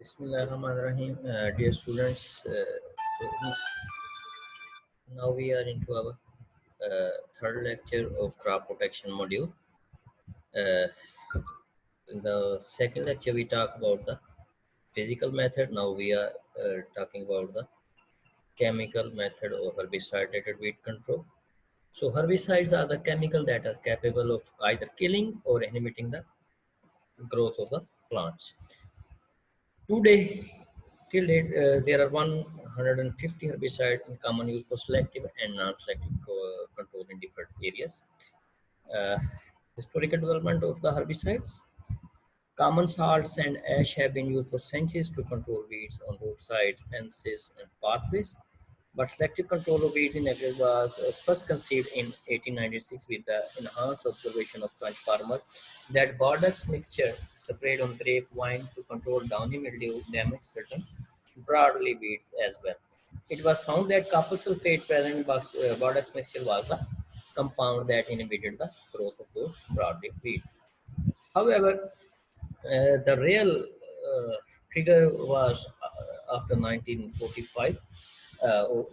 Bismillahirrahmanirrahim. Dear students, now we are into our third lecture of crop protection module. In the second lecture, we talk about the physical method. Now we are talking about the chemical method of herbicide-rated weed control. So herbicides are the chemical that are capable of either killing or inhibiting the growth of the plants. Today, till date, there are 150 herbicides in common use for selective and non-selective control in different areas. Uh, Historical development of the herbicides. Common salts and ash have been used for centuries to control weeds on roadsides, fences, and pathways. But selective control of weeds in agriculture was first conceived in 1896 with the enhanced observation of French farmer that Bordeaux mixture sprayed on grapevine to control downy mildew damaged certain broadleaf weeds as well. It was found that copper sulfate present in Bordeaux mixture was a compound that inhibited the growth of those broadleaf weeds. However, the real trigger was after 1945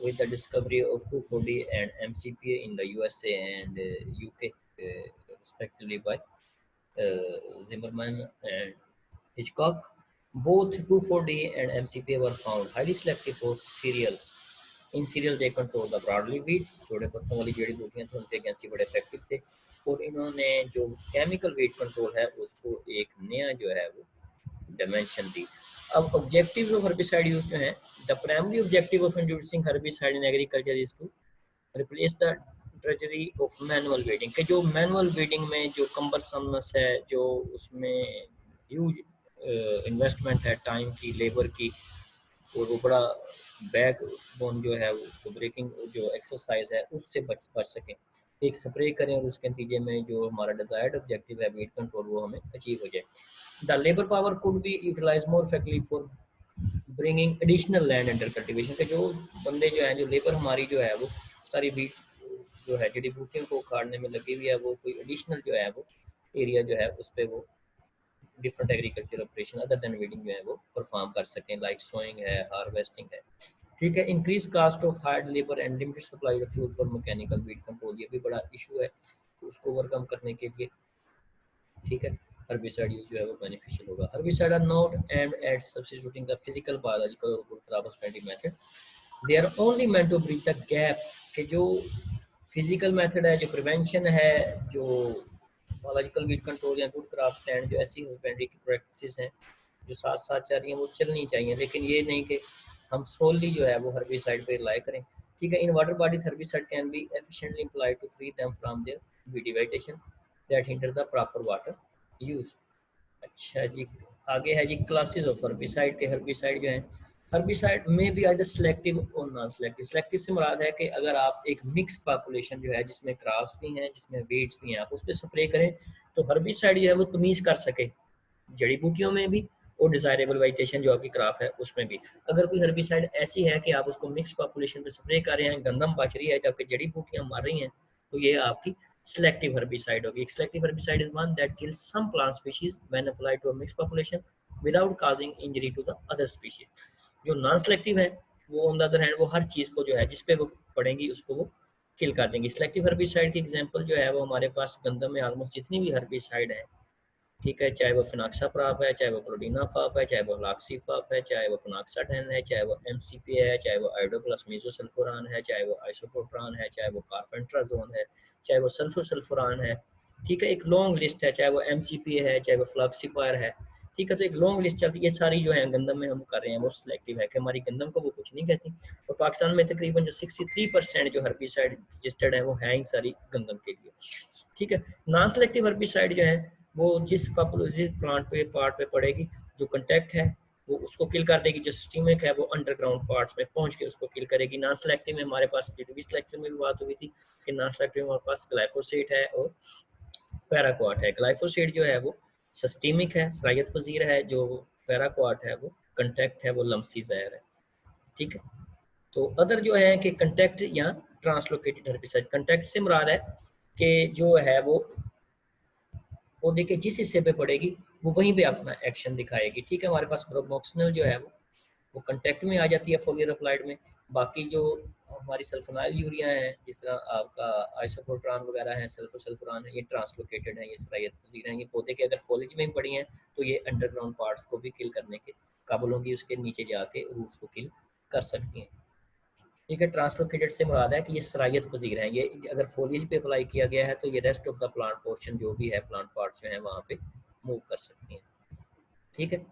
with the discovery of 2,4-D and MCPA in the USA and UK, respectively, by Zimmerman and Hitchcock. Both 2,4-D and MCPA were found highly selective for cereals. In cereals they control the broadleaf weeds, छोटे पत्तों वाली जड़ी बूटियां थी उनके against ही बड़े effective थे और इन्होंने जो केमिकल वीड कंट्रोल है उसको एक नया जो है वो dimension दी. अब objectives of herbicide use जो हैं, the primary objective of introducing herbicide in agriculture is to replace the drudgery of manual weeding. कि जो manual weeding में जो cumbersomeness है, जो उसमें huge इन्वेस्टमेंट है टाइम की, लेबर की, और वो बड़ा बैक बोन जो है उसको ब्रेकिंग जो एक्सरसाइज है उससे बच सकें, एक स्प्रे करें और उसके नतीजे में जो हमारा डिजायर्ड ऑब्जेक्टिव है वीड कंट्रोल वो हमें अचीव हो जाए. The labour power could be utilise more effectively for bringing additional land under cultivation. के जो बंदे जो हैं, जो लेबर हमारी जो है वो सारी वीड जो है जड़ी बूटियों को उखाड़ने में लगी हुई है, वो कोई एडिशनल जो है वो एरिया जो है उस पर वो different agriculture operation other than weeding जो है वो परफॉर्म कर सकें, लाइक सोइंग है, हार्वेस्टिंग है. ठीक है. Increase cost of hard labour and limited supply of fuel for mechanical weed control, ये भी बड़ा इशू है, तो उसको ओवरकम करने के लिए ठीक है herbicide यूज जो है वो बेनिफिशियल होगा. herbicide are not aimed at substituting the physical, biological or crop spreading method. they are only meant to bridge the gap कि जो फिजिकल मेथड है, जो प्रिवेंशन है, जो बायोलॉजिकल वीड कंट्रोल या गुड क्रॉप स्टैंड, जो ऐसी हस्बेंड्री की प्रैक्टिसेस हैं जो साथ साथ चल रही हैं वो चलनी चाहिए, लेकिन ये नहीं कि हम सोलली जो है वो हर्बिसाइड पे रिलाई करें. ठीक है. In water bodies herbicide can be efficiently applied to free them from their weedy vegetation that hinder the proper water use. अच्छा जी, आगे है जी क्लासेस ऑफ हर्बिसाइड के. हर्बिसाइड जो है, हर्बिसाइड में भी आइदर सिलेक्टिव और नॉन सिलेक्टिव. सिलेक्टिव से मुराद है कि अगर आप एक मिक्स पॉपुलेशन जो है जिसमें क्रॉप्स भी हैं, जिसमें वीड्स भी हैं, आप उस पर स्प्रे करें तो हर्बिसाइड जो है वो तमीज़ कर सके जड़ी बूटियों में भी और डिजायरेबल वेजिटेशन जो आपकी क्रॉप है उसमें भी. अगर कोई हर्बिसाइड ऐसी है कि आप उसको मिक्स पॉपुलेशन पे स्प्रे कर रहे हैं, गंदम बच रही है जबकि जड़ी बूटियां मर रही हैं, तो ये आपकी selective herbicide होगी. Selective herbicide is one that kills some plant species when applied to a mixed population without causing injury to the other species. जो नॉन सेलेक्टिव है वो ऑन द अदर हैंड वो हर चीज़ को जो है जिस पे वो पड़ेंगी उसको वो किल कर देंगी. सेलेक्टिव हर्बिसाइड की एग्जांपल जो है वो हमारे पास गंदम में ऑलमोस्ट जितनी भी हर्बिसाइड है, ठीक है, चाहे वो फिनाक्साप्राप है, चाहे वो क्लोडिनाफाप है, चाहे वो लॉक्सीफाप है, चाहे वो फिनाक्साटेन है, चाहे वो एमसीपी है, चाहे वो आयोडोप्लस मेसोसल्फोरान है, चाहे वो आइसोप्रोट्रान है, चाहे वो कार्फेंट्राजोन है, चाहे वो सल्फोसल्फोरान है. ठीक है, एक लॉन्ग लिस्ट है, चाहे वो एमसीपी है, चाहे वो फ्लॉक्सीपायर है. ठीक है, तो एक लॉन्ग लिस्ट चलती है. ये सारी जो है गंदम में हम कर रहे हैं वो सिलेक्टिव है कि हमारी गंदम को वो कुछ नहीं कहती. और पाकिस्तान में तकरीबन जो 63% जो हर्बिसाइड रजिस्टर्ड है वो है ही सारी गंदम के लिए. ठीक है. नॉन सेलेक्टिव हर्बिसाइड जो है वो जिस प्लांट पे पार्ट पे पड़ेगी, जो कंटेक्ट है वो उसको किल कर देगी, जो सिस्टमिक है वो अंडरग्राउंड पार्ट्स में पहुंच के उसको किल करेगी. नॉन सेलेक्टिव में हमारे पास प्रीवियस लेक्चर में भी बात हुई थी कि नॉन सेलेक्टिव में हमारे पास ग्लाइफोसेट है और पैराक्वाट है. ग्लाइफोसेट जो है वो सिस्टमिक है, सरायत पजीर है, जो पैराक्वाट है वो कंटेक्ट है, वो लम्सी जहर है. ठीक है. तो अदर जो है कि कंटेक्ट या ट्रांसलोकेटेड हर्बिसाइड. कंटेक्ट से मुराद है कि जो है वो पौधे के जिस हिस्से पे पड़ेगी वो वहीं पे अपना एक्शन दिखाएगी। ठीक है, हमारे पास प्रोमोक्सिनल जो है वो कंटेक्ट में आ जाती है फोलियर अप्लाइड में। बाकी जो हमारी सल्फोनाइल यूरिया है, जिस तरह आपका आइसोप्रोट्रान वगैरह है, सल्फरान है, ये ट्रांसलोकेटेड है, ये सरायत पजीर हैं। ये पौधे के अगर फॉलेज में पड़ी हैं तो ये अंडरग्राउंड पार्ट्स को भी किल करने के काबिल होंगी, उसके नीचे जाके रूट्स को किल कर सकती हैं। ठीक है, ट्रांसलोकेटेड से मुराद है कि ये सरायत पजीर हैं, ये अगर फोलिज पे अप्लाई किया गया है तो ये rest of the plant portion जो भी है, प्लांट पार्ट जो है वहाँ पे मूव कर सकती हैं। ठीक है,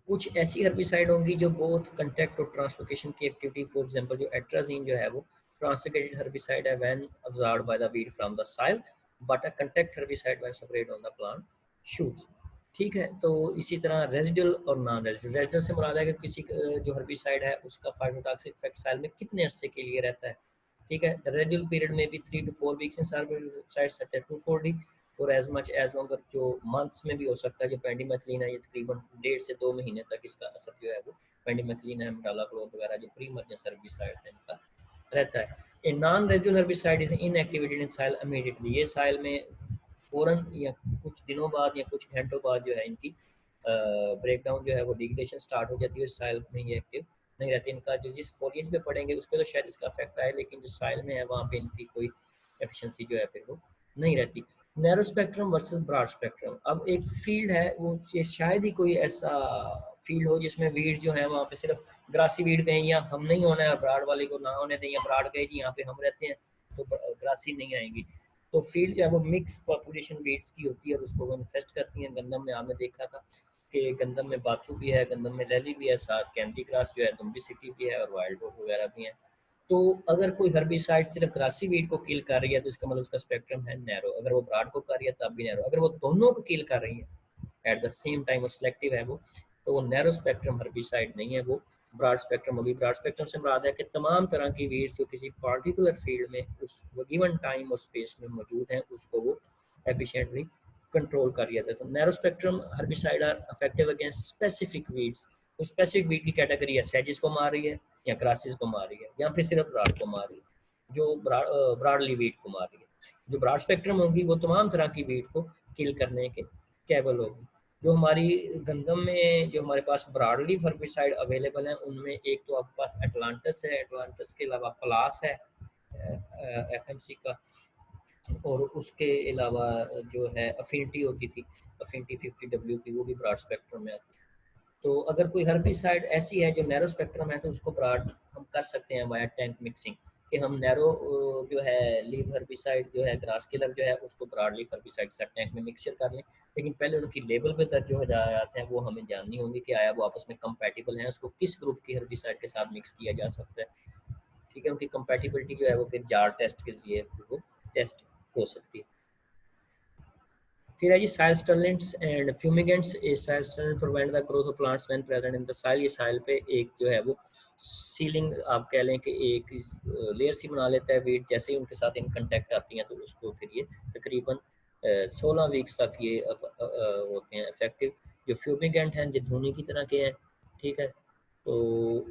कुछ ऐसी हर्बिसाइड होंगी जो बोथ कंटेक्ट और ट्रांसलोकेशन की एक्टिविटी, फॉर एग्जांपल जो एट्राजीन जो है वो ट्रांसलोकेटेड हर्बिसाइड है when absorbed by the weed from the soil, but a contact herbicide when separate on the plant shoots. ठीक है, तो इसी तरह रेजिडुअल और नॉन रेजिडुअल, रेजिडुअल से मुराद है कि किसी जो हर्बिसाइड है उसका फाइटोटॉक्सिक इफेक्ट सॉइल में कितने अरसे के लिए रहता है। ठीक है, द रेजिडुअल पीरियड में भी 3 to 4 weeks in herbicides such as 2,4-D और एज मच एज लॉन्गर जो मंथ्स में भी हो सकता है। जो पेंडिमेथिलीन है ये तकरीबन 1.5 से 2 महीने तक इसका असर जो है वो पेंडिमेथिलीन है, मेटालाक्लोर वगैरह जो प्री इमर्जेंस हर्बिसाइड है इनका रहता है। A non residual herbicide is inactivated in soil immediately, ये साइल में फ़ौरन या कुछ दिनों बाद या कुछ घंटों बाद जो है इनकी ब्रेक डाउन जो है वो डिग्रेडेशन स्टार्ट हो जाती है, साइल में ये एक्टिव नहीं रहती। इनका जो जिस फॉलिएज पे पड़ेंगे उस पर तो शायद इसका इफेक्ट आए, लेकिन जो साइल में है वहाँ पे इनकी कोई एफिशिएंसी जो है फिर वो नहीं रहती। Narrow spectrum versus broad spectrum, अब एक फील्ड है वो शायद ही कोई ऐसा फील्ड हो जिसमें वीड जो है वहाँ पे सिर्फ ग्रासी वीड कहें या हम नहीं होना है, ब्राड वाले को ना होने दें, या ब्राड कहे जी यहाँ पे हम रहते हैं तो ग्रासी नहीं आएंगी। तो फील्ड जो है वो मिक्स पॉपुलेशन वीड्स की होती है और उसको वो इन्फेस्ट करती हैं। गंदम में आपने देखा था कि गंदम में बाथू भी है, गंदम में लैली भी है, साथ कैंडी ग्रास जो है दुम्बी सिटी भी है और वाइल्ड रोड वगैरह भी है। तो अगर कोई हर्बिसाइड सिर्फ ग्रासी वीड को किल कर रही है तो इसका मतलब उसका स्पेक्ट्रम है नैरो, अगर वो ब्राड को कर रही है तब भी नैरो, अगर वो दोनों को किल कर रही है एट द सेम टाइम वो सिलेक्टिव है वो, तो वो नैरो स्पेक्ट्रम हर्बिसाइड नहीं है, वो ब्रॉड स्पेक्ट्रम होगी। ब्रॉड स्पेक्ट्रम से मुराद है कि तमाम तरह की वीड्स जो किसी पार्टिकुलर फील्ड में उस गिवन टाइम और स्पेस में मौजूद हैं उसको वो एफिशिएंटली कंट्रोल कर रही है। तो narrow spectrum herbicide are effective against specific weeds, तो स्पेसिफिक वीड की कैटेगरी है सेजिस को मार रही है या ग्रासिस को मार रही है या फिर सिर्फ ब्राड को मार रही है, जो ब्राडली वीड को मार रही है। जो ब्रॉड स्पेक्ट्रम होगी वो तमाम तरह की वीड को किल करने के कैबल होगी। जो हमारी गंदम में जो हमारे पास ब्रॉडली हर्बिसाइड अवेलेबल हैं उनमें एक तो आपके पास एटलांटस है, एटलांटस के अलावा प्लास है एफएमसी का, और उसके अलावा जो है अफिनिटी होती थी, अफिनिटी 50W की, वो भी ब्रॉड स्पेक्ट्रम में आती है। तो अगर कोई हर्बिसाइड ऐसी है जो नैरो स्पेक्ट्रम है तो उसको ब्रॉड हम कर सकते हैं वाया टैंक मिक्सिंग, कि हम नैरो जो है लीव हर्बिसाइड जो है ग्रास किलर जो है उसको ब्रॉड लीव हर्बिसाइड से टैंक में मिक्सचर कर लें, लेकिन पहले उनकी लेबल पे दर्ज जो हदायत हैं वो हमें जाननी होंगी कि आया वो आपस में कंपैटिबल हैं, उसको किस ग्रुप की हर्बिसाइड के साथ मिक्स किया जा सकता है। ठीक है, उनकी कंपैटिबिलिटी जो है वो फिर जार टेस्ट के जरिए वो टेस्ट हो सकती है। फिर है जी soil sterilants and fumigants. A soil sterilant prevent the growth of plants when present in the soil, ये सॉइल पे एक जो है वो सीलिंग आप कह लें कि एक लेयर सी बना लेता है वीड, जैसे ही उनके साथ इन कंटेक्ट आती हैं तो उसको फिर ये तकरीबन 16 वीक्स तक ये होते हैं इफेक्टिव। जो फ्यूमिगेंट हैं ये धुनी की तरह के हैं। ठीक है, तो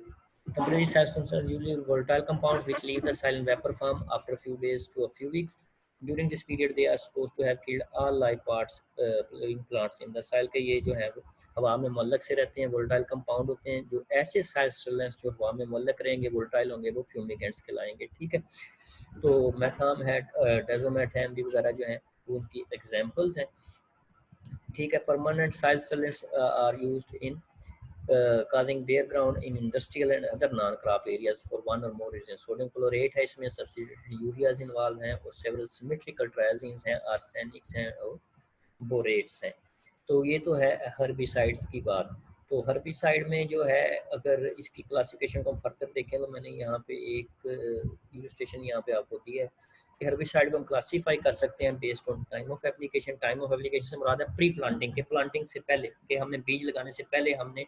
temporary substances are usually volatile compounds which leave the soil in vapor form after a few days to a few weeks. During this period they are supposed to have killed all live parts living plants in the soil, के ये जो है वो हवा में मुअल्लक से रहते हैं, volatile compound होते हैं। जो ऐसे soil stabilizers जो हवा में मुअल्लक रहेंगे, volatile होंगे, वो fumigants कहलाएंगे। ठीक है, तो मैथाम है, डेजोमेथैम भी वगैरह जो हैं वो उनकी एग्जांपल्स हैं। ठीक है, permanent soil stabilizers are used in causing bare ground in industrial and other non-crop areas for one or more reasons. Sodium chlorate है इसमें, सब्स्टिट्यूटेड यूरियाज इन्वॉल्व हैं और सेवरल सिमेट्रिकल ट्रायजीन्स हैं, आर्सेनिक्स हैं और बोरेट्स हैं। तो ये तो है हर्बिसाइड्स की बात। तो हर्बिसाइड में जो है अगर इसकी क्लासिफिकेशन को हम फर्दर देखें तो मैंने यहाँ पे एक इलस्ट्रेशन यहाँ पे आपको दी है कि हर्बिसाइड को हम क्लासीफाई कर सकते हैं based on time of application. Time of application से मुराद है प्री प्लांटिंग के, प्लांटिंग से पहले कि हमने बीज लगाने से पहले हमने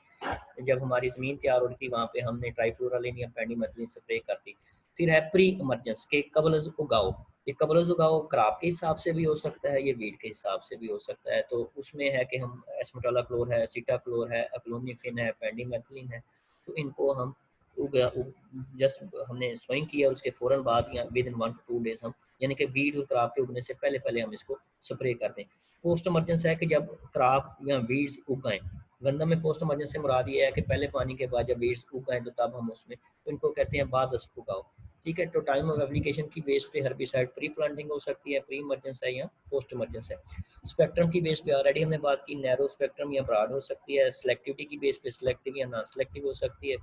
जब हमारी ज़मीन तैयार हो रही थी वहाँ पे हमने ट्राइफ्लोरालिन या पेंडिमेथिलिन स्प्रे कर दी। फिर है प्री इमरजेंस के कबल उगाओ, ये कबल उगाओ क्रॉप के हिसाब से भी हो सकता है, ये वीड के हिसाब से भी हो सकता है। तो उसमें है कि हम एस्मेटालाक्लोर है, सीटाक्लोर है, अक्लोमिफिन है, पेंडिमेथिलिन है, तो इनको हम जस्ट हमने सोइंग किया उसके फ़ौरन बाद या विद इन 1 to 2 days हम, यानी कि वीड और क्रॉप के उगने से पहले पहले हम इसको स्प्रे कर दें। पोस्ट इमरजेंसी है कि जब क्रॉप या वीड्स उग आएँ। गंदम में पोस्ट इमरजेंसी से मुराद ये है कि पहले पानी के बाद जब वीड्स उग आएँ तो तब हम उसमें, तो इनको कहते हैं बाद अज़ उगाओ। ठीक है, तो टाइम ऑफ एप्लीकेशन की बेस पे हर्बिसाइड प्री प्लांटिंग हो सकती है, प्री इमरजेंसी है या पोस्ट इमरजेंसी है। स्पेक्ट्रम की बेस पे ऑलरेडी हमने बात की, नैरो स्पेक्ट्रम या ब्रॉड हो सकती है। सिलेक्टिविटी की बेस पे सिलेक्टिव या नॉन सिलेक्टिव हो सकती है।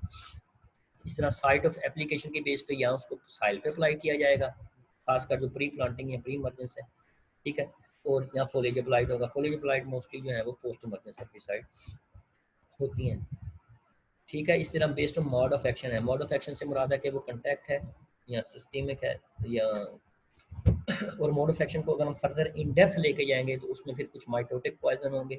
इस तरह साइट ऑफ एप्लीकेशन के बेस पे या उसको साइल पे अप्लाई किया जाएगा, खासकर जो प्री प्लांटिंग या प्री इमरजेंसी है। ठीक है, और यहाँ फॉलेज अप्लाइड होगा। फॉलेज अप्लाइड मोस्टली जो है वो पोस्ट इमरजेंसी एप्लीसाइड होती हैं। ठीक है, इस तरह based on mode of action है। मोड ऑफ एक्शन से मुराद है कि वो कंटैक्ट है या सिस्टमिक है या और मोड ऑफ एक्शन को अगर हम फर्दर इन डेप्थ लेके जाएंगे तो उसमें फिर कुछ माइटोटिक पॉइजन होंगे,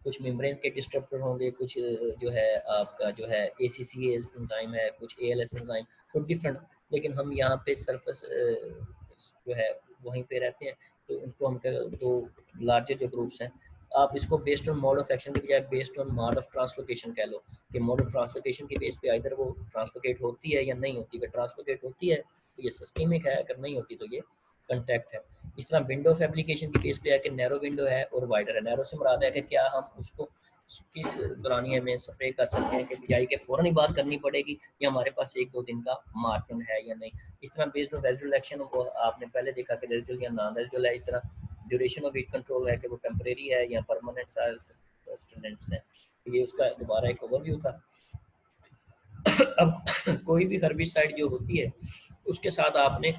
कुछ मेम्ब्रेन के डिस्ट्रप्टर होंगे, कुछ जो है आपका जो है ACCase एंजाइम है, कुछ ALS एंजाइम, तो डिफरेंट। लेकिन हम यहाँ पे सरफेस जो है वहीं पे रहते हैं, तो उनको हम दो लार्जर जो ग्रुप्स हैं, आप इसको based on mode of action की बजाय based on mode of translocation कह लो कि मोड ऑफ ट्रांसलोकेशन की बेस पे इधर वो ट्रांसलोकेट होती है या नहीं होती। अगर ट्रांसलोकेट होती है तो ये सिस्टमिक है, अगर नहीं होती तो ये कंटैक्ट है। इस तरह विंडो ऑफ एप्लीकेशन की बेस पे है कि नैरो विंडो है और वाइडर है। नैरो से मुराद है कि क्या हम उसको किस दौरानिए में स्प्रे कर सकते हैं कि बिजाई के फ़ौरन ही बात करनी पड़ेगी या हमारे पास 1-2 दिन का मार्जिन है या नहीं। इस तरह बेस्ड ऑन रेजिडुअल एक्शन को आपने पहले देखा कि रेजिडुअल या नॉन रेजिडुअल है। इस तरह ड्यूरेशन ऑफ हीट कंट्रोल है कि वो टेम्परेरी है या परमानेंट स्टूडेंट्स हैं। ये उसका दोबारा एक ओवरव्यू था। अब कोई भी हर्बिसाइड जो होती है उसके साथ आपने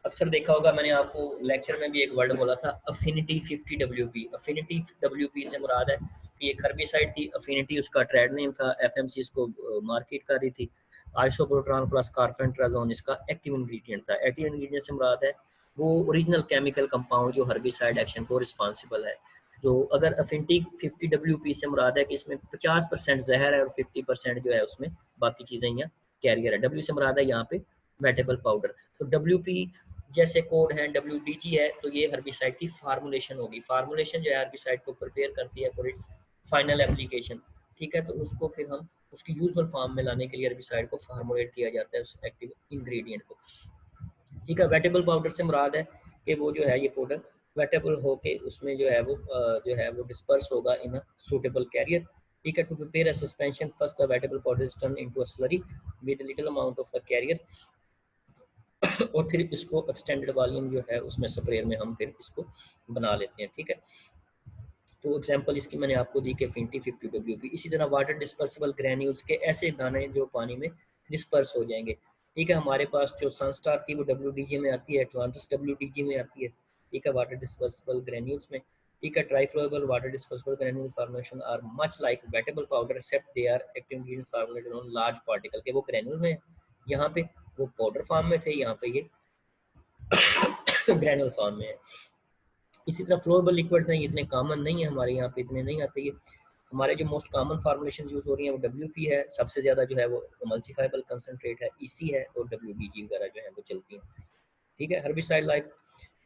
अक्सर देखा होगा, मैंने आपको लेक्चर में भी एक वर्ड बोला था, अफिनिटी 50 WP। अफिनिटी WP से मुराद है कि एक हर्बिसाइड थी, अफिनिटी उसका ट्रेड नेम था, FMC इसको मार्केट कर रही थी। आइसोप्रोट्रॉन प्लस कार्फेंट्राजोन इसका एक्टिव इंग्रेडिएंट था। एक्टिव इंग्रेडिएंट से मुराद है वो ओरिजिनल केमिकल कंपाउंड जो हर्बिसाइड एक्शन को रिस्पॉन्सिबल है। जो अगर अफिनिटी 50 WP से मुराद है कि इसमें 50% जहर है और 50% जो है उसमें बाकी चीज़ें यहाँ कैरियर है। W से मुराद है यहाँ पे वेटेबल पाउडर। तो WP जैसे कोड है, WDG है, तो ये हर्बिसाइड की फार्मूलेशन होगी। फार्मूलेशन जो है हर्बिसाइड को प्रिपेयर करती है फॉर इट्स फाइनल एप्लीकेशन। ठीक है, तो उसको फिर हम उसकी यूजफुल फॉर्म में लाने के लिए हर्बिसाइड को फार्मूलेट किया जाता है उस एक्टिव इंग्रेडिएंट को। ठीक है, वेटेबल पाउडर से मुराद है कि वो जो है ये पाउडर वेटेबल होके उसमें जो है वो डिस्पर्स होगा इन अ सूटेबल कैरियर। ठीक है, to prepare a suspension first the wettable powder is turn into a slurry with little amount of the carrier और फिर इसको एक्सटेंडेड वॉल्यूम जो है उसमें स्प्रेयर में हम फिर इसको बना लेते हैं। ठीक है, तो एग्जांपल इसकी मैंने आपको दी कि 50 WP। इसी तरह वाटर डिस्पर्सिबल ग्रैन्यूल्स के ऐसे दाने जो पानी में डिस्पर्स हो जाएंगे। ठीक है, हमारे पास जो सनस्टार थी वो WDG में आती है, एटलांटिस WDG में आती है। ठीक है, वाटर डिस्पर्सिबल ग्रैन्यूल्स में। ठीक है, dry flowable water dispersible granule formation are much like wettable powder except they are active ingredient formulated on large particle के वो ग्रैन्यूल में, यहाँ पे वो पाउडर फॉर्म में थे, यहाँ पे ये ग्रैनुल फॉर्म में है। इसी तरह फ्लोरेबल लिक्विड्स हैं, इतने कॉमन नहीं है हमारे यहाँ पे, इतने नहीं आते ये। हमारे जो मोस्ट कॉमन फार्मुलेशन यूज़ हो रही हैं वो WP है, सबसे ज़्यादा जो है वो एमल्सिफाइबल कंसनट्रेट है, EC है, और WDG वगैरह जो है वो चलती हैं। ठीक है, herbicide like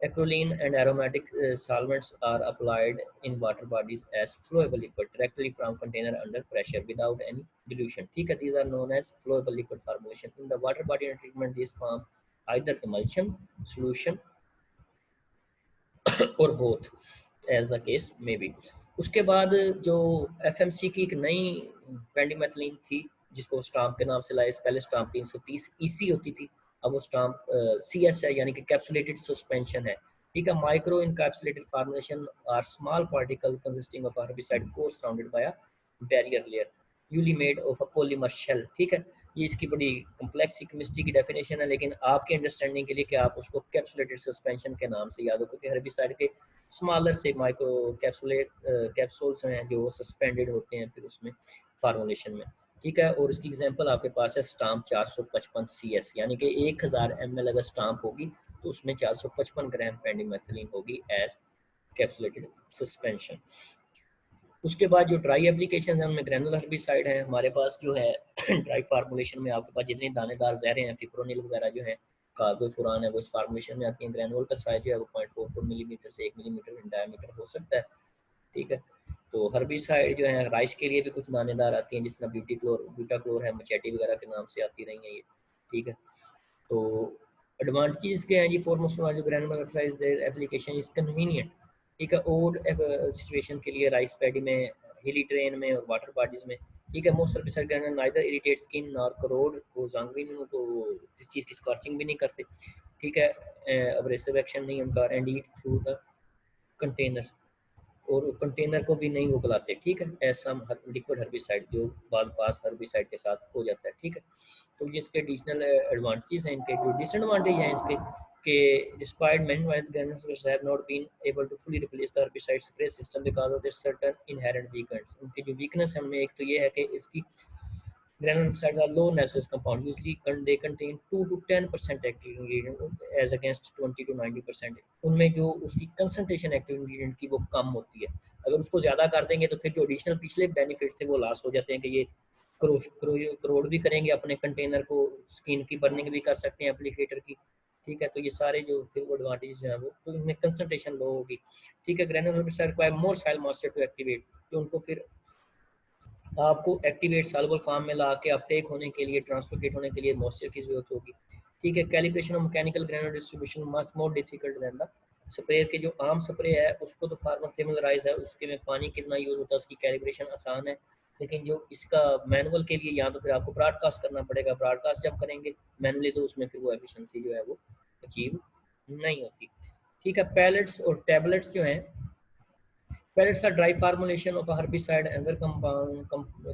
acrolein and aromatic solvents are applied in water bodies as flowable liquid directly from container under pressure without any dilution. ठीक है, these are known as flowable liquid formulation. In the water body treatment, these form either emulsion, solution और both as the case may be. उसके बाद जो FMC की एक नई पेंडिमेथलिन थी जिसको स्टाम्प के नाम से लाए, पहले स्टाम्प 330 EC होती थी, अब वो स्टाम्प CS है, यानी कि कैप्सुलेटेड सस्पेंशन है। ठीक है, micro encapsulated formulation are small particle consisting of herbicide core surrounded by a barrier layer usually made of a polymer shell. ठीक है, ये इसकी बड़ी कम्प्लेक्स केमिस्ट्री की डेफिनेशन है, लेकिन आपके अंडरस्टैंडिंग के लिए कि आप उसको कैप्सुलेटेड सस्पेंशन के नाम से याद हो, क्योंकि हर्बिसाइड के स्मॉलर से माइक्रो कैप्सूल्स हैं जो सस्पेंडेड होते हैं फिर उसमें फार्मूलेशन में। ठीक है, और इसकी एग्जांपल आपके पास है स्टाम्प 455 CS, यानी कि 1000 ml अगर स्टाम्प होगी तो उसमें 455 ग्राम पेंडिमेथिलीन होगी एज कैप्सुलेटेड सस्पेंशन। उसके बाद जो ड्राई एप्लीकेशन है उनमें ग्रैनुलर हर्बिसाइड है हमारे पास जो है ड्राई फार्मूलेशन में आपके पास जितनी दानेदार जहरें हैं, फिप्रोनिल वगैरह जो है, कार्बोफुरान है, वो इस फार्मूलेशन में आती हैं। ग्रैनुल का साइज जो है वो 0.44 मिलीमीटर से 1 मिलीमीटर इन डायमीटर हो सकता है। ठीक है, तो हर्बिसाइड जो है राइस के लिए भी कुछ दानेदार आती हैं, जिस तरह ब्यूटा क्लोर है, मचेटी वगैरह के नाम से आती रही हैं ये। ठीक है, तो एडवांटेजेस क्या हैं जी फॉर मोस्ट जो granular herbicide application is convenient. ठीक है। और सिचुएशन के लिए राइस पैडी में, हिली ट्रेन में और वाटर बॉडीज में, ठीक है। Most herbicide granule neither irritate skin nor corrode, वो जंगवीन को किस चीज़ की स्कॉचिंग भी नहीं करते, ठीक है। अब्रेसिव एक्शन नहीं उनका, and eat through the containers, और कंटेनर को भी नहीं उगलाते, ठीक है। ऐसा लिक्विड हर्बिसाइड जो बाज बाज हर्बिसाइड के साथ हो जाता है, ठीक है। तो ये इसके एडिशनल एडवांटेजेस हैं। इनके जो डिसएडवांटेज हैं इसके, कि despite many wild granules have not been able to fully replace the herbicide spray system because of their certain inherent weakness. उनकी जो वीकनेस है उनमें एक तो ये है कि इसकी granulocytes are low Nelson's compounds. Usually they contain 2 to 10% active ingredient as against 20 to 90%. उनमें जो उसकी कंसंट्रेशन एक्टिव इंग्रेडिएंट की वो कम होती है। अगर उसको ज़्यादा कर देंगे तो फिर जो एडिशनल पिछले बेनिफिट थे वो लॉस हो जाते हैं, कि ये करोड़ भी करेंगे अपने कंटेनर को, स्किन की बर्निंग भी कर सकते हैं एप्लीकेटर की, ठीक है। तो ये सारे जो फिर वो एडवांटेज जो है वो, तो इनमें कंसंट्रेशन लो होगी, ठीक है। Granular require more soil moisture to activate, तो उनको फिर आपको एक्टिवेट सॉल्युबल फॉर्म में ला के अपटेक होने के लिए, ट्रांसलोकेट होने के लिए मॉइस्चर की जरूरत होगी, ठीक है। Calibration of mechanical granular distribution must more difficult than the spray के, जो आम स्प्रे है उसको तो फार्मर फेमिलराइज है, उसके में पानी कितना यूज़ होता है, उसकी कैलिब्रेशन आसान है। लेकिन जो इसका मैनुअल के लिए, या तो फिर आपको ब्रॉडकास्ट करना पड़ेगा, ब्रॉडकास्ट जब करेंगे मैनुअली तो उसमें फिर वो एफिशिएंसी जो है वो अचीव नहीं होती, ठीक है। पैलेट्स और टैबलेट्स जो हैं, pellets are dry formulation of a herbicide and other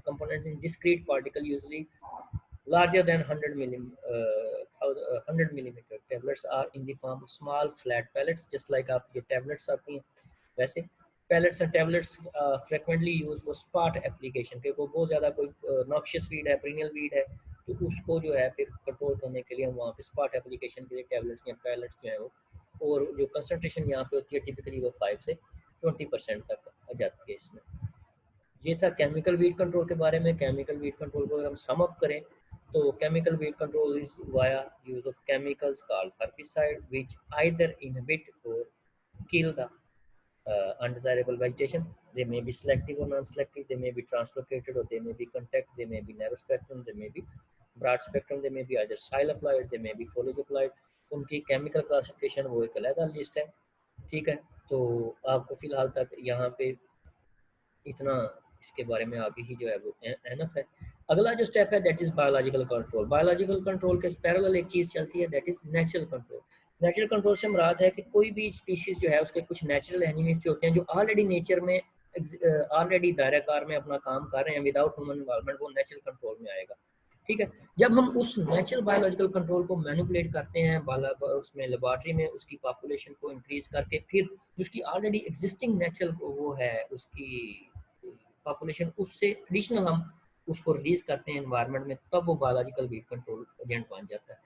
components in discrete particle, usually larger than 100 millimeter. Tablets are in the form of small flat pellets, just like आप ये tablets आती हैं वैसे। pellets and tablets frequently used for spot application, कि वो बहुत ज़्यादा कोई noxious weed है, perennial weed है, तो उसको जो है फिर कंट्रोल करने के लिए हम वहाँ पे स्पॉट एप्लीकेशन के लिए टैबलेट्स या पैलेट्स जो है वो, और जो कंसनट्रेशन यहाँ पे होती है टिपिकली वो 5 से 20% तक आ जाती है इसमें। ये था केमिकल वीड कंट्रोल के बारे में। केमिकल वीड कंट्रोल को अगर हम सम अप करें तो chemical weed control is via use of chemicals called herbicide which either inhibit और kill the undesirable vegetation. They may be selective or non-selective. They may be translocated or they may be contact. They may be narrow spectrum. They may be broad spectrum. They may be either soil applied. They may be foliage applied. तो उनकी chemical classification वो एक अलग list है, ठीक है। तो आपको फिलहाल तक यहाँ पे इतना इसके बारे में आगे ही जो है वो एनफ है। अगला जो स्टेप है that is biological control. Biological control के पैरेलल एक चीज़ चलती है that is natural control. Natural control से मुराद है कि कोई भी स्पीशीज जो है उसके कुछ नेचुरल एनिमीज जो होते हैं जो ऑलरेडी नेचर में ऑलरेडी दायरा कार में अपना काम कर रहे हैं विदाउट ह्यूमन इन्वॉल्वमेंट, वो नेचुरल कंट्रोल में आएगा, ठीक है। जब हम उस नेचुरल बायोलॉजिकल कंट्रोल को मैनिपुलेट करते हैं उसमें लेबॉर्ट्री में उसकी पॉपुलेशन को इंक्रीज करके, फिर उसकी ऑलरेडी एग्जिस्टिंग नेचुरल वो है उसकी पॉपुलेशन, उससे एडिशनल हम उसको रिलीज करते हैं एनवायरनमेंट में, तब वो बायोलॉजिकल वीड कंट्रोल एजेंट बन जाता है,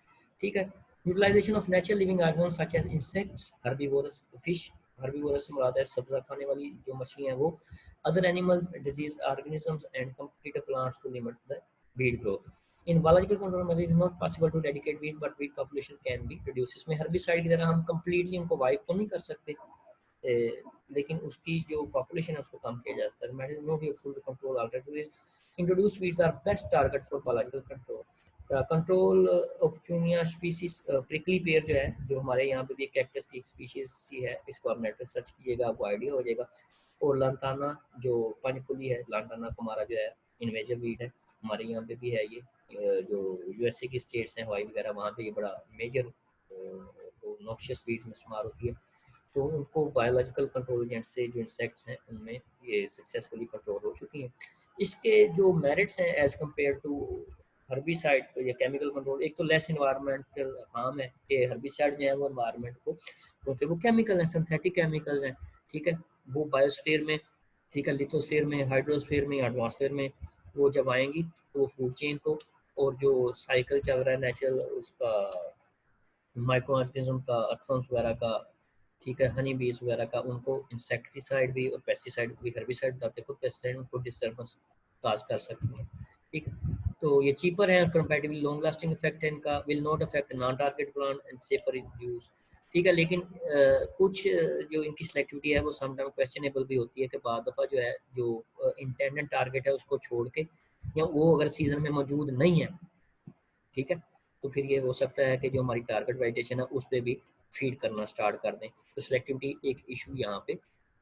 ठीक है। Utilisation of natural living organism such as insects, herbivorous fish, herbivorous से मुराद है सब्जा खाने वाली जो मछलियां हैं वो, other animals, disease organisms and complete plants to limit the weed growth. In biological control method is not possible to dedicate weed but weed population can be reduce. इसमें हर्बिसाइड की तरह हम कंप्लीटली उनको वाइप तो नहीं कर सकते, लेकिन उसकी जो पॉपुलेशन है उसको कम किया जा सकता है। Matter no be full control alternatives introduce weeds are best target for biological control. Control ऑप्चुनिया स्पीसीज प्रिकली पेयर जो है, जो हमारे यहाँ पे भी कैक्टस की एक स्पीशीज सी है, इसको आप नेट पर सर्च कीजिएगा आपको आइडिया हो जाएगा। और लांटाना जो पंचफुली है, लांटाना कुमारा जो है इन्वेजिव वीड है, हमारे यहाँ पे भी है ये। जो यूएसए की स्टेट्स हैं हवाई वगैरह वहाँ पे ये बड़ा मेजर नॉक्शियस वीड्स में शुमार होती है। तो उनको बायोलॉजिकल कंट्रोल एजेंट से जो इंसेक्ट्स हैं उनमें ये सक्सेसफुली कंट्रोल हो चुकी हैं। इसके जो मेरिट्स हैं एज कम्पेयर टू हर्बिसाइड या केमिकल कंट्रोल, एक तो लेस इन्वायरमेंटल हार्म है कि हर्बिसाइड जो है वो इन्वायरमेंट को, क्योंकि वो केमिकल हैं, सिंथेटिक केमिकल्स हैं, ठीक है। वो बायोस्फीयर में, ठीक है, लिथोस्फीयर में, हाइड्रोस्फीयर में, एटमॉस्फेयर में वो जब आएंगी तो वो फूड चेन को, और जो साइकिल चल रहा है नेचुरल उसका माइक्रो ऑर्गेनिज्म का, अथर्म्स वगैरह का, ठीक है, हनी बीज वगैरह का, उनको इंसेक्टिसाइड भी और पेस्टिसाइड भी, हर्बिसाइड बताते खुद पेस्टिसाइड उनको डिस्टर्बेंस काज कर सकती हैं, ठीक है। तो ये चीपर है, कंपैरेटिवली लॉन्ग लास्टिंग इफेक्ट है इनका, will not affect non target plant and safer use, ठीक है। लेकिन कुछ जो इनकी सिलेक्टिविटी है वो समटाइम क्वेश्चनेबल भी होती है कि बाद दफ़ा जो है जो इंटेंडेड टारगेट है उसको छोड़ के, या वो अगर सीजन में मौजूद नहीं है, ठीक है, तो फिर ये हो सकता है कि जो हमारी टारगेट वेजिटेशन है उस पर भी फीड करना स्टार्ट कर दें। तो सिलेक्टिविटी एक इशू यहाँ पे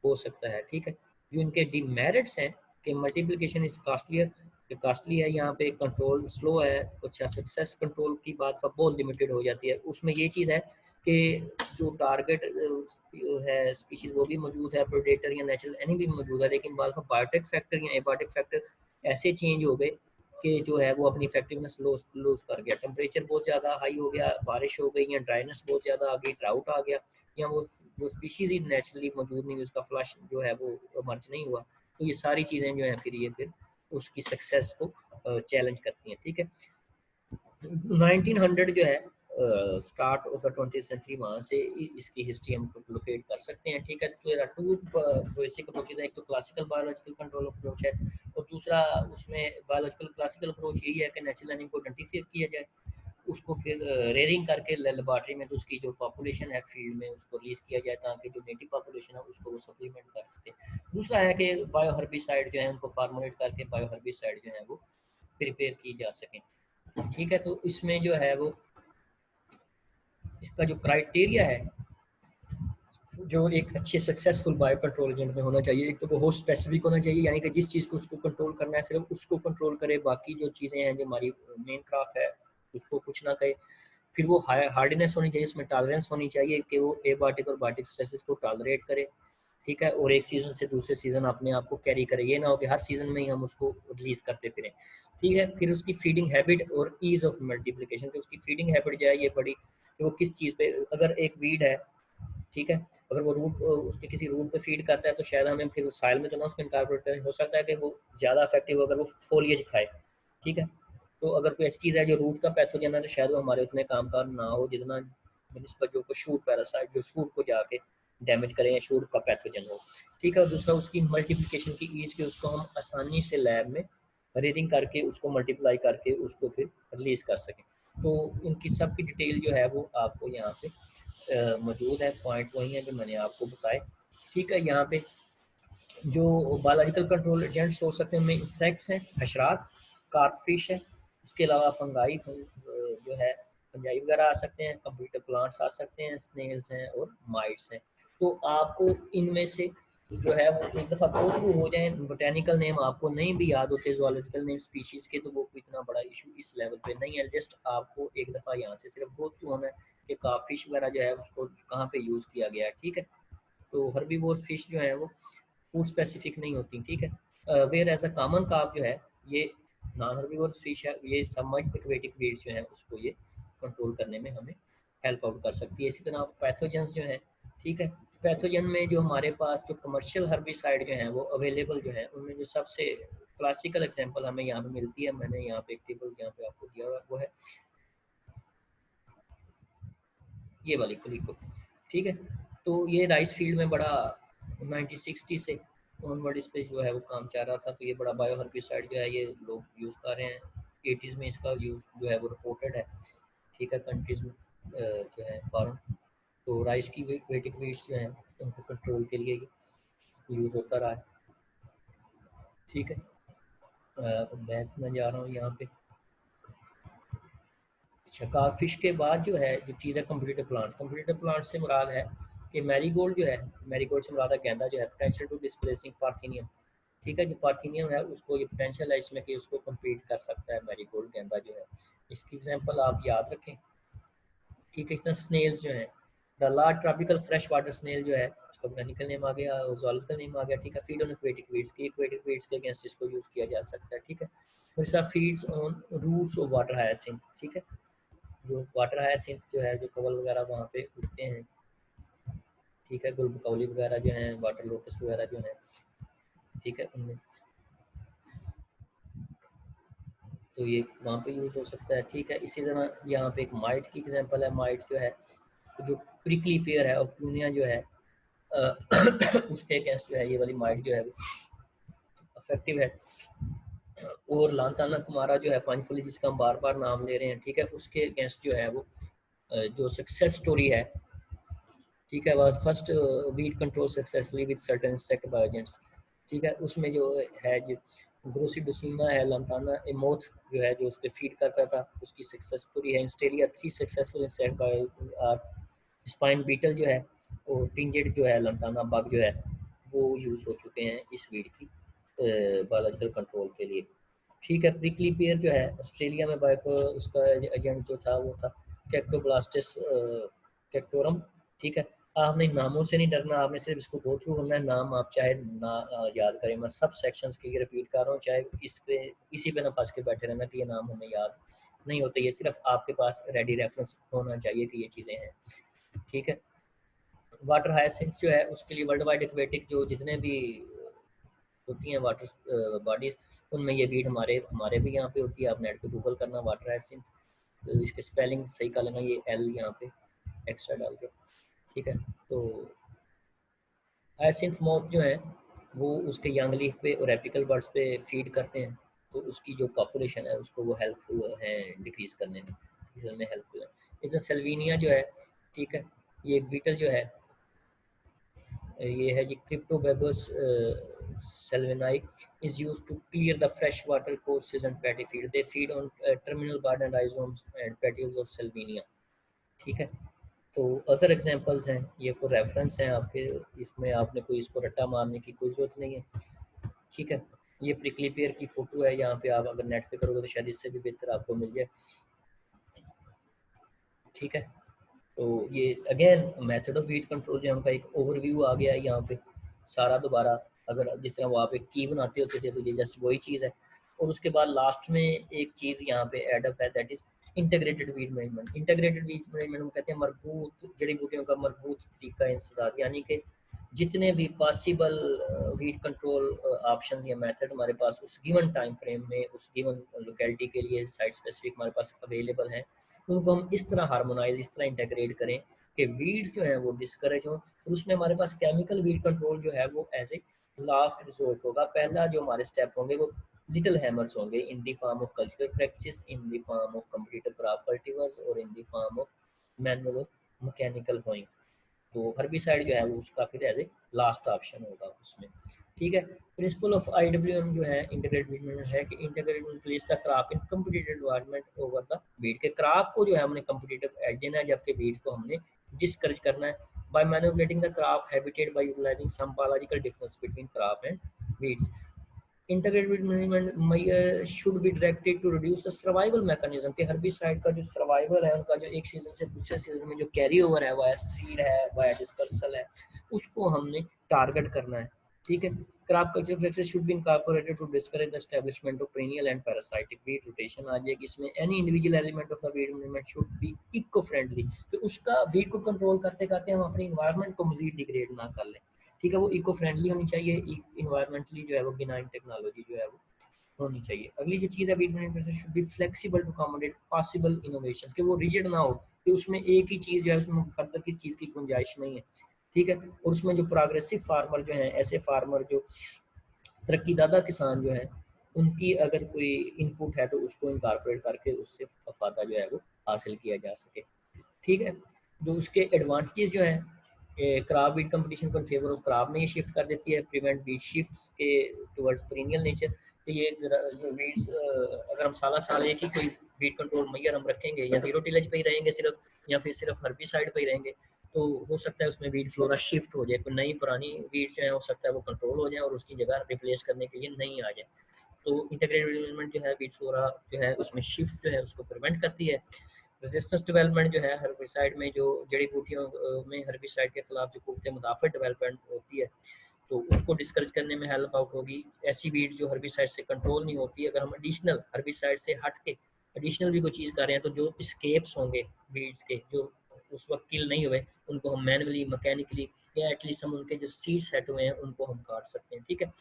हो सकता है, ठीक है। जो इनके डिमेरिट्स हैं कि मल्टीप्लिकेशन इज कॉस्टली है, यहाँ पे कंट्रोल स्लो है। अच्छा, सक्सेस कंट्रोल की बात बहुत लिमिटेड हो जाती है। उसमें ये चीज़ है कि जो टारगेट है स्पीशीज वो भी मौजूद है, प्रेडेटर या नेचुरल एनिमी भी मौजूद है, लेकिन बाद में बायोटिक फैक्टर या एबायोटिक फैक्टर ऐसे चेंज हो गए कि जो है वो अपनी इफेक्टिवनेस लूज कर गया। टेम्परेचर बहुत ज़्यादा हाई हो गया, बारिश हो गई, या ड्राइनेस बहुत ज़्यादा आ गई, ड्राउट आ गया, या वो जो स्पीशीज़ ही नेचुरली मौजूद नहीं, उसका फ्लश जो है वो मर्ज नहीं हुआ। तो ये सारी चीज़ें जो हैं फिर उसकी सक्सेस को चैलेंज करती हैं, ठीक है। 1900 जो है start of the 20th century, वहाँ से इसकी हिस्ट्री हम लोकेट कर सकते हैं, ठीक है। तो टू बेसिक अप्रोचेज है, एक तो क्लासिकल बायोलॉजिकल कंट्रोल अप्रोच है, और दूसरा उसमें बायोलॉजिकल क्लासिकल अप्रोच यही है कि नेचुरल एनिमल को आइडेंटिफाई किया जाए, उसको फिर रेयरिंग करके लेबोरेटरी में तो उसकी जो पॉपुलेशन है फील्ड में उसको रिलीज किया जाए, ताकि जो नेटिव पॉपुलेशन है उसको वो सप्लीमेंट कर सके। दूसरा है कि बायो हर्बिसाइड जो है उनको फार्मुलेट करके बायो हर्बिसाइड जो है वो प्रिपेयर की जा सके, ठीक है। तो इसमें जो है वो इसका जो क्राइटेरिया है जो एक अच्छे सक्सेसफुल बायो कंट्रोल एजेंट में होना चाहिए, एक तो वो होस्ट स्पेसिफिक होना चाहिए, यानी कि जिस चीज़ को उसको कंट्रोल करना है सिर्फ उसको कंट्रोल करे, बाकी जो चीज़ें हैं जो हमारी मेन क्राफ्ट है उसको कुछ ना कहे। फिर वो हार्डनेस होनी चाहिए, उसमें टॉलरेंस होनी चाहिए कि वो एबायोटिक और बायोटिक स्ट्रेसेस को टॉलरेट करे, ठीक है। और एक सीज़न से दूसरे सीज़न अपने आप को कैरी करे, ये ना हो कि हर सीज़न में ही हम उसको रिलीज़ करते फिरें, ठीक है। फिर उसकी फीडिंग हैबिट और ईज़ ऑफ मल्टीप्लिकेशन, तो उसकी फीडिंग हैबिट जो है ये बड़ी कि वो किस चीज़ पे, अगर एक वीड है, ठीक है, अगर वो रूट उसके किसी रूट पे फीड करता है तो शायद हमें फिर उस साइल में तो ना उसको इनकारपोरेट करें, हो सकता है कि वो ज़्यादा इफेक्टिव अगर वो फोलिएज खाए, ठीक है। तो अगर कोई ऐसी चीज़ है जो रूट का पैथोजन है तो शायद वो हमारे उतने काम का ना हो जितना निस्बत जो शूट पैरासाइट जो शूट को जाके डैमेज करें या शूट का पैथोजन हो, ठीक है। दूसरा उसकी मल्टीप्लिकेशन की ईज के उसको हम आसानी से लैब में रीडिंग करके उसको मल्टीप्लाई करके उसको फिर रिलीज कर सकें। तो इनकी सब की डिटेल जो है वो आपको यहाँ पे मौजूद है, पॉइंट वही है जो मैंने आपको बताए, ठीक है। यहाँ पे जो बायोलॉजिकल कंट्रोल एजेंट्स हो सकते हैं उनमें इंसेक्ट्स हैं, हशरात, कार्पफिश है, उसके अलावा फंगाई जो है फंजाई वगैरह आ सकते हैं, कंप्यूटर प्लांट्स आ सकते हैं, स्नेल्स हैं और माइट्स हैं। तो आपको इनमें से जो है वो एक दफ़ा गो थ्रू हो जाए, बोटेनिकल नेम आपको नहीं भी याद होते जोलॉजिकल नेम स्पीशीज़ के, तो वो इतना बड़ा इशू इस लेवल पे नहीं है। जस्ट आपको एक दफ़ा यहाँ से सिर्फ गो थ्रू होना है कि कार्पफिश वगैरह जो है उसको कहाँ पे यूज़ किया गया है, ठीक है। तो हर्बीवोर फिश जो है वो फूड स्पेसिफिक नहीं होती, ठीक है। Where as a common carp जो है ये नॉन हर्बीवोर फिश है, ये सबमर्ज्ड एक्वेटिक वीड्स जो है उसको ये कंट्रोल करने में हमें हेल्प आउट कर सकती है। इसी तरह पैथोजेंस जो है, ठीक है। पैथोजन में जो हमारे पास जो कमर्शियल हर्बिसाइड जो है वो अवेलेबल जो है उनमें जो सबसे क्लासिकल एग्जांपल हमें यहाँ पे मिलती है, मैंने यहाँ पे एक टेबल यहाँ पे आपको दिया हुआ है, वो है ये वाली क्लिको, ठीक है। तो ये राइस फील्ड में बड़ा 1960 से ऑनवर्ड इस पे जो है वो काम चल रहा था, तो ये बड़ा बायो हर्बिसाइड जो है ये लोग यूज़ कर रहे हैं। 80s में इसका यूज़ जो है वो रिपोर्टेड है, ठीक है, कंट्रीज में जो है फॉरन। तो राइस की वेटिक वीड्स जो हैं उनको कंट्रोल के लिए यूज़ होता रहा है, ठीक है। बैक में जा रहा हूँ यहाँ पे। अच्छा, कारफिश के बाद जो है जो चीज़ है कंप्यूटर प्लांट से मुराद है कि मैरीगोल्ड जो है, मैरीगोल्ड से मुराद है गेंदा जो है, पोटेंशियल टू डिस्प्लेसिंग पार्थिनियम, ठीक है। जो पार्थिनियम है उसको ये पोटेंशियल है इसमें कि उसको कम्पीट कर सकता है मैरीगोल्ड गेंदा जो है। इसकी एग्जांपल आप याद रखें, ठीक है। इस तरह स्नेल्स जो है, the large tropical fresh water snail जो है उसका बोटैनिकल नेम आ गया, जोलॉजिकल नेम आ गया, ठीक है। फीड ऑन एक्वेटिक वीड्स की, एक्वेटिक वीड्स के अगेंस्ट इसको यूज़ किया जा सकता है, ठीक है। फिर sir feeds on roots of water hyacinth, ठीक है। जो वाटर हायासिंथ जो है जो कवल वगैरह वहाँ पे उगते हैं, ठीक है। गुलबकौली वगैरह जो है, वाटर लोटस वगैरह जो है, ठीक है, उनमें तो ये वहाँ पे यूज़ हो सकता है, ठीक है। इसी तरह यहाँ पे एक माइट की एग्जांपल है, माइट जो है जो प्रिकली पेयर है और प्यूनिया जो है उसके अगेंस्ट जो है ये वाली माइट जो है अफेक्टिव है। और लांताना कुमारा जो है पांचफली जिसका हम बार बार नाम ले रहे हैं, ठीक है, उसके अगेंस्ट जो है वो जो सक्सेस स्टोरी है, ठीक है, वह first weed control successfully with certain insect bioagents, ठीक है। उसमें जो है जो ग्रोसिडोसिना है, लंताना एमोथ जो है जो उस पर फीड करता था, उसकी सक्सेस स्टोरी है। इंस्टेलिया 3 successful insect bio spine beetle जो है और टिंजेड जो है लंताना बग जो है वो यूज़ हो चुके हैं इस वीड की बायोलॉजिकल कंट्रोल के लिए। ठीक है, प्रिकली पेयर जो है ऑस्ट्रेलिया में बायो उसका एजेंट जो था वो था कैक्टोब्लास्टिस कैक्टोरम। ठीक है, आपने नामों से नहीं डरना, आपने सिर्फ इसको गो थ्रू करना है। नाम आप चाहे ना याद करें, मैं सब सेक्शंस के लिए रिपीट कर रहा हूँ, चाहे इसी पे ना फंस के बैठे रहना कि ये नाम हमें याद नहीं होते। ये सिर्फ आपके पास रेडी रेफरेंस होना चाहिए कि ये चीज़ें हैं। ठीक है, वाटर हायसिंथ जो है उसके लिए वर्ल्ड वाइड एक्वेटिक जो जितने भी होती हैं वाटर बॉडीज, उनमें ये बीड हमारे हमारे भी यहाँ पे होती है। आप नेट पे गूगल करना वाटर हायसिंथ, तो इसके स्पेलिंग सही कर लेना, ये एल यहाँ पे एक्स्ट्रा डाल के। ठीक है, तो हायसिंथ मॉथ जो है वो उसके यंग लीफ पे और एपिकल बर्ड्स पे फीड करते हैं, तो उसकी जो पॉपुलेशन है उसको वो हेल्पफुल है डिक्रीज करने में हेल्पफुल है। इसमें सेल्विनिया जो है, ठीक है, ये एक बीटल जो है, ये है जी Cyrtobagous salviniae is used to clear the fresh water courses and paddy feed. They feed on terminal bud and rhizomes and petals of Salvinia. ठीक है, तो अदर एग्जांपल्स हैं, ये फॉर रेफरेंस हैं आपके, इसमें आपने कोई इसको रट्टा मारने की कोई ज़रूरत नहीं है। ठीक है, ये प्रिकली पेयर की फ़ोटो है, यहाँ पे आप अगर नेट पे करोगे तो शायद इससे भी बेहतर आपको मिल जाए। ठीक है, तो ये again method of wheat control जो है उनका एक ओवरव्यू आ गया है यहाँ पे सारा। दोबारा अगर जिस तरह वो आप एक की बनाते होते थे तो ये जस्ट वही चीज़ है। और उसके बाद लास्ट में एक चीज़ यहाँ पे एडअप है, that is integrated weed management. Integrated weed management कहते हैं मरबूत जड़ी बूटियों का मरबूत तरीका इंसदाद, यानी कि जितने भी पॉसिबल वीड कंट्रोल ऑप्शंस या मेथड हमारे पास उस गिवन टाइम फ्रेम में उस गिवन लोकेलिटी के लिए साइट स्पेसिफिक हमारे पास अवेलेबल हैं, उनको हम इस तरह हार्मोनाइज, इस तरह इंटीग्रेट करें कि वीड्स जो है वो डिस्करेज हो। और उसमें हमारे पास केमिकल वीड कंट्रोल जो है वो एज ए लास्ट रिजोर्ट होगा। पहला जो हमारे स्टेप होंगे वो लिटिल हैमर्स होंगे in the form of cultural practice, in the form of computer crop cultivars और in the form of manual mechanical hoeing. तो हर्बिसाइड जो है वो उसका फिर एज ए लास्ट ऑप्शन होगा उसमें। ठीक है, प्रिंसिपल ऑफ IWM जो है इंटीग्रेटेड वीड मैनेजमेंट है कि integrated place the crop in competitive environment over the weed, के क्रॉप को जो है हमने कम्पिटिटिव एज देना है, जबकि वीड को हमने डिस्करेज करना है। By manipulating the crop habitat by utilising some biological difference between crop and weeds. Integrated management should be directed to reduce the survival mechanism, के हर्बिसाइड का जो सर्वाइवल है उनका, जो एक सीजन से दूसरे सीजन में जो कैरी ओवर है वाया सीड है वाया डिस्पर्सल है, उसको हमने टारगेट करना है। ठीक है, crop culture practice should be incorporated to discourage the establishment of perennial and parasitic weed rotation. आ जाएगी इसमें any individual element of the weed management should be eco friendly, तो उसका वीड को कंट्रोल करते करते हम अपनी इन्वायरमेंट को मजीद डिग्रेड ना कर लें। ठीक है, वो इको फ्रेंडली होनी चाहिए, इन्वायरमेंटली जो है वो बिनाइन टेक्नोलॉजी जो है वो होनी चाहिए। अगली जो चीज़ है weed management should be flexible to accommodate possible innovations, कि वो रिजिड ना हो कि उसमें एक ही चीज़ जो है उसमें फर्दर किसी चीज़ की गुंजाइश नहीं है। ठीक है, और उसमें जो प्रोग्रेसिव फार्मर जो हैं, ऐसे फार्मर जो तरक्की दादा किसान जो है, उनकी अगर कोई इनपुट है तो उसको इनकॉर्पोरेट करके उससे फ़ायदा जो है वो हासिल किया जा सके। ठीक है, जो उसके एडवांटेजेस जो हैं, क्रॉप बीट कंपटीशन को इन फेवर ऑफ क्रॉप में ये शिफ्ट कर देती है, प्रिवेंट बीट शिफ्ट्स के टुवर्ड्स पेरिनियल नेचर। तो ये जो बीट्स अगर हम साला साल एक ही कोई बीट कंट्रोल मैयर हम रखेंगे या जीरो टिलेज पे ही रहेंगे सिर्फ, या फिर सिर्फ हर्बिसाइड पे ही रहेंगे, तो हो सकता है उसमें बीट फ्लोरा शिफ्ट हो जाए, कोई नई पुरानी बीट जो है हो सकता है वो कंट्रोल हो जाए और उसकी जगह रिप्लेस करने के लिए नहीं आ जाए। तो इंटीग्रेटेड डेवलपमेंट जो है बीट फ्लोरा जो है उसमें शिफ्ट जो है उसको प्रिवेंट करती है। रेजिस्टेंस डेवलपमेंट जो है हर्बिसाइड में, जो जड़ी बूटियों में हर्बिसाइड के खिलाफ जो कुव्वत मुदाफ़त डेवलपमेंट होती है, तो उसको डिस्करेज करने में हेल्प आउट होगी। ऐसी वीड जो हर्बिसाइड से कंट्रोल नहीं होती, अगर हम एडिशनल हर्बिसाइड से हट के एडिशनल भी कोई चीज़ कर रहे हैं, तो जो स्केप्स होंगे वीड्स के जो उस वक्त किल नहीं हुए, उनको हम मैनुअली मैकेनिकली या एटलीस्ट हम उनके जो सीड सेट हुए हैं उनको हम काट सकते हैं। ठीक है,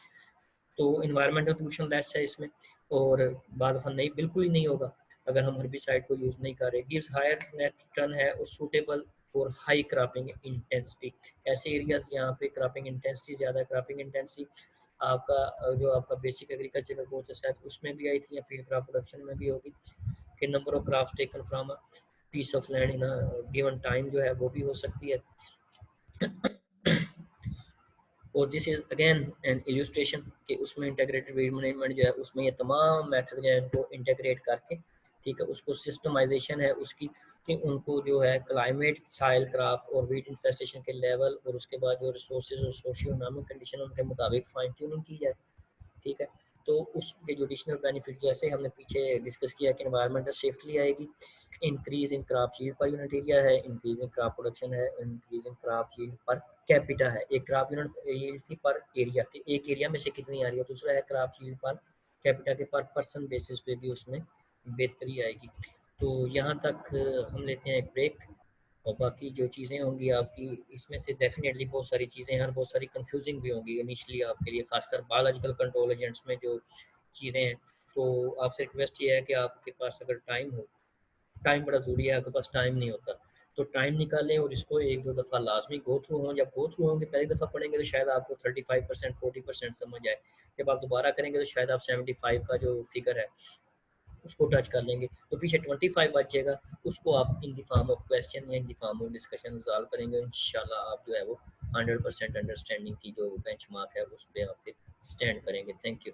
तो इन्वायरमेंटल पोल्यूशन लेस है इसमें, और बाद दफ़ा नहीं बिल्कुल ही नहीं होगा अगर हम हर्बिसाइड को यूज़ नहीं कर रहे। गिव्स हायर नेट रिटर्न है और suitable for high cropping intensity, ऐसे एरियाज जहाँ पे क्रॉपिंग इंटेंसिटी ज़्यादा है। क्रॉपिंग इंटेंसिटी आपका जो आपका बेसिक एग्रीकल्चर का कोर्स है शायद उसमें भी आई थी या फील्ड क्रॉप प्रोडक्शन में भी होगी, कि number of crops taken from a piece of land in a given time जो है वो भी हो सकती है। और this is again an illustration कि उसमें इंटीग्रेटेड वीड मैनेजमेंट जो है उसमें ये तमाम मेथड जो है इनको इंटीग्रेट करके ठीक है, उसको सिस्टमाइजेशन है उसकी कि उनको जो है क्लाइमेट, साइल क्राफ्ट और वीट इन्फेस्टेशन के लेवल और उसके बाद जो रिसोर्सेज और सोशियो इकोनॉमिक कंडीशन उनके मुताबिक फाइन ट्यूनिंग की जाए। ठीक है, तो उसके जो एडिशनल बेनिफिट जैसे हमने पीछे डिस्कस किया कि एनवायरमेंटल सेफ्टी आएगी, increase in crop yield per unit area है, इंक्रीज इन क्रॉप प्रोडक्शन है, increase in crop yield per capita है। एक क्रॉप यूनिट यील्ड थी पर एरिया की, एक एरिया में से कितनी आ रही है। दूसरा है क्रॉप यील्ड पर कैपिटा के पर पर्सन बेसिस पे भी उसमें बेहतरी आएगी। तो यहाँ तक हम लेते हैं एक ब्रेक, और बाकी जो चीज़ें होंगी आपकी इसमें से डेफिनेटली बहुत सारी चीज़ें हैं और बहुत सारी कंफ्यूजिंग भी होंगी इनिशियली आपके लिए, खासकर बायोलॉजिकल कंट्रोल एजेंट्स में जो चीज़ें हैं। तो आपसे रिक्वेस्ट ये है कि आपके पास अगर टाइम हो, टाइम बड़ा ज़रूरी है, आपके पास टाइम नहीं होता तो टाइम निकालें और इसको एक दो दफ़ा लाजमी गो थ्रू हों। जब गो थ्रू होंगे पहली दफ़ा पढ़ेंगे तो शायद आपको 35% 40% समझ आए, जब आप दोबारा करेंगे तो शायद आप 75 का जो फिगर है उसको टच कर लेंगे, तो पीछे 25 बचेगा, उसको आप in the form of question या in the form of discussion resolve करेंगे। इंशाल्लाह आप जो है वो 100% अंडरस्टैंडिंग की जो बेंचमार्क है उस पर आप स्टैंड करेंगे। Thank you.